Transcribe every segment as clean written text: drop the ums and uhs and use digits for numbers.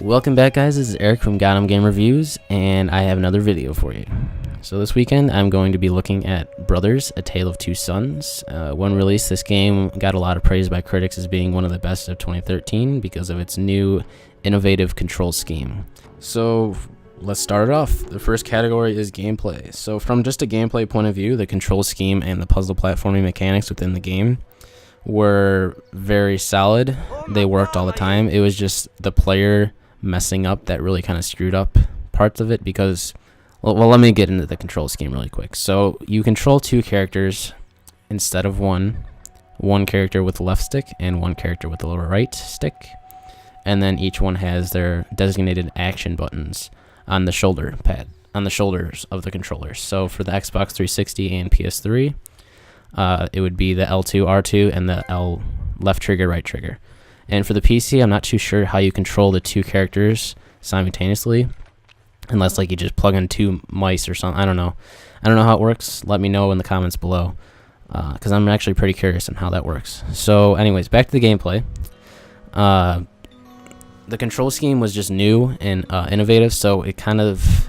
Welcome back, guys. This is Eric from GotEmGames Reviews, and I have another video for you. So this weekend I'm going to be looking at Brothers: A Tale of Two Sons. When released, this game got a lot of praise by critics as being one of the best of 2013 because of its new innovative control scheme. So let's start it off. The first category is gameplay. So from just a gameplay point of view, the control scheme and the puzzle platforming mechanics within the game were very solid. They worked all the time. It was just the player messing up that really kind of screwed up parts of it because, well, let me get into the control scheme really quick. So you control two characters instead of one character with the left stick and one character with the lower right stick, and then each one has their designated action buttons on the shoulder pad, on the shoulders of the controllers. So for the Xbox 360 and PS3, it would be the L2, R2, and the L left trigger, right trigger. And for the PC, I'm not too sure how you control the two characters simultaneously, unless like you just plug in two mice or something. I don't know how it works. Let me know in the comments below, because I'm actually pretty curious on how that works. So anyways, back to the gameplay. The control scheme was just new and innovative, so it kind of,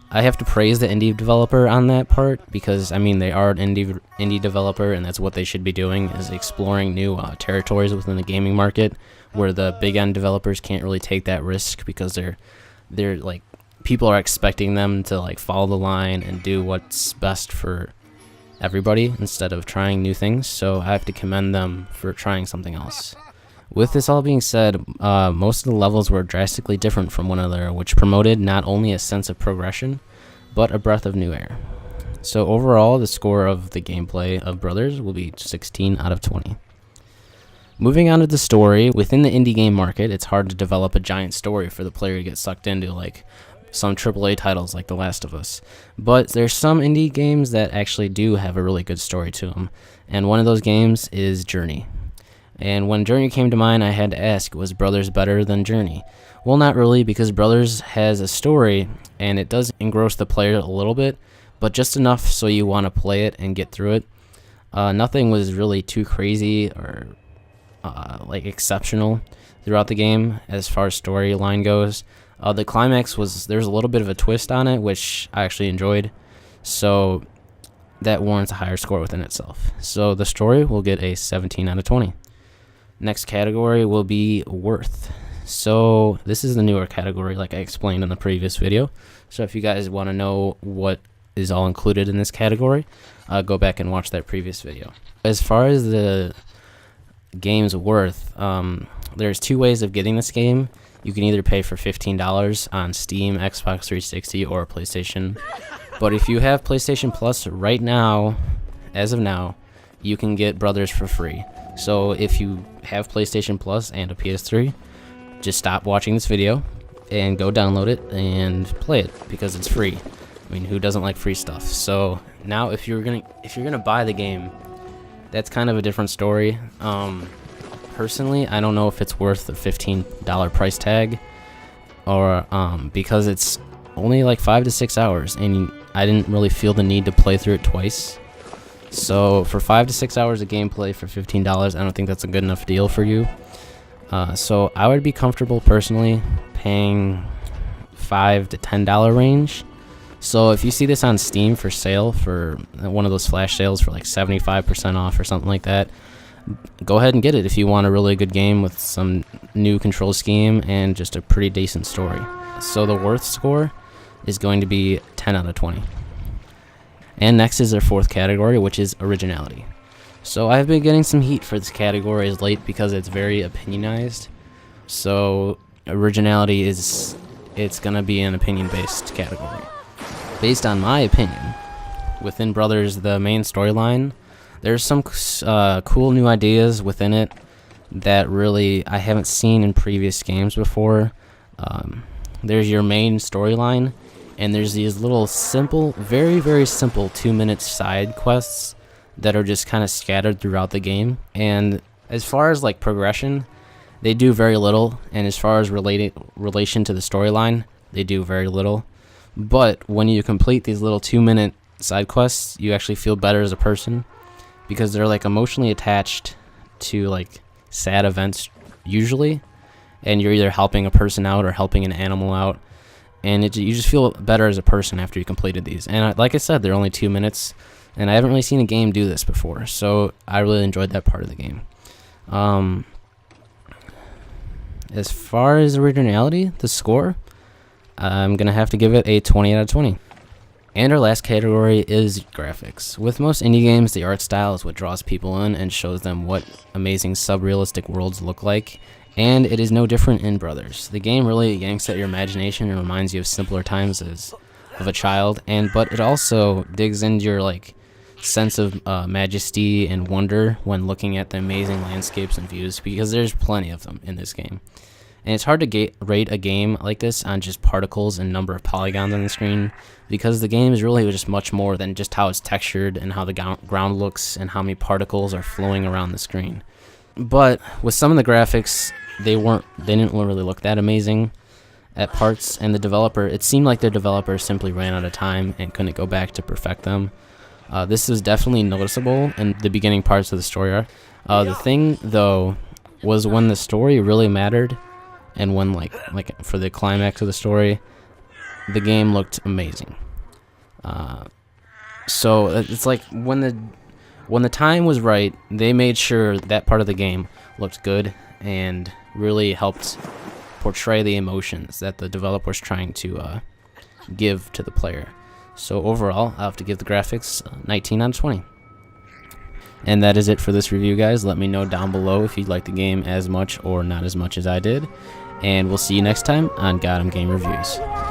I have to praise the indie developer on that part, because I mean they are an indie developer, and that's what they should be doing, is exploring new territories within the gaming market where the big end developers can't really take that risk, because they're like, people are expecting them to like follow the line and do what's best for everybody instead of trying new things. So I have to commend them for trying something else. With this all being said, most of the levels were drastically different from one another, which promoted not only a sense of progression, but a breath of new air. So overall, the score of the gameplay of Brothers will be 16 out of 20. Moving on to the story, within the indie game market, it's hard to develop a giant story for the player to get sucked into, like some AAA titles like The Last of Us. But there's some indie games that actually do have a really good story to them, and one of those games is Journey. And when Journey came to mind, I had to ask, was Brothers better than Journey? Well, not really, because Brothers has a story, and it does engross the player a little bit, but just enough so you want to play it and get through it. Nothing was really too crazy or like exceptional throughout the game as far as storyline goes. The climax there's a little bit of a twist on it, which I actually enjoyed, so that warrants a higher score within itself. So the story will get a 17 out of 20. Next category will be worth. So this is the newer category, like I explained in the previous video. So if you guys want to know what is all included in this category, go back and watch that previous video. As far as the game's worth, there's two ways of getting this game. You can either pay for $15 on Steam, Xbox 360, or PlayStation. But if you have PlayStation Plus right now, as of now, you can get Brothers for free. So if you have PlayStation Plus and a PS3, just stop watching this video and go download it and play it, because it's free. I mean, who doesn't like free stuff? So now if you're gonna buy the game, that's kind of a different story. Personally, I don't know if it's worth the $15 price tag, or because it's only like 5 to 6 hours, and I didn't really feel the need to play through it twice. So for 5 to 6 hours of gameplay for $15, I don't think that's a good enough deal for you. So I would be comfortable personally paying $5 to $10 range. So if you see this on Steam for sale, for one of those flash sales for like 75% off or something like that, go ahead and get it if you want a really good game with some new control scheme and just a pretty decent story. So the worth score is going to be 10 out of 20. And next is our fourth category, which is originality. So I've been getting some heat for this category as late because it's very opinionized. So originality it's gonna be an opinion-based category. Based on my opinion, within Brothers, the main storyline, there's some cool new ideas within it that really I haven't seen in previous games before. There's your main storyline, and there's these little simple, very, very simple 2-minute side quests that are just kind of scattered throughout the game. And as far as like progression, they do very little, and as far as relation to the storyline, they do very little. But when you complete these little 2-minute side quests, you actually feel better as a person, because they're like emotionally attached to like sad events usually, and you're either helping a person out or helping an animal out, and you just feel better as a person after you completed these. And like I said, they're only 2 minutes, and I haven't really seen a game do this before, so I really enjoyed that part of the game. As far as originality, the score, I'm going to have to give it a 20 out of 20. And our last category is graphics. With most indie games, the art style is what draws people in and shows them what amazing sub-realistic worlds look like, and it is no different in Brothers. The game really yanks at your imagination and reminds you of simpler times of a child, but it also digs into your sense of majesty and wonder when looking at the amazing landscapes and views, because there's plenty of them in this game. And it's hard to rate a game like this on just particles and number of polygons on the screen, because the game is really just much more than just how it's textured and how the ground looks and how many particles are flowing around the screen. But with some of the graphics, they didn't really look that amazing at parts, and it seemed like their developer simply ran out of time and couldn't go back to perfect them. This is definitely noticeable in the beginning parts of the story arc. The thing though was when the story really mattered, and when like for the climax of the story, the game looked amazing. So it's like when the time was right, they made sure that part of the game looked good and really helped portray the emotions that the developer was trying to give to the player. So overall, I'll have to give the graphics 19 out of 20. And that is it for this review, guys. Let me know down below if you liked the game as much or not as much as I did. And we'll see you next time on GotEmGames Reviews.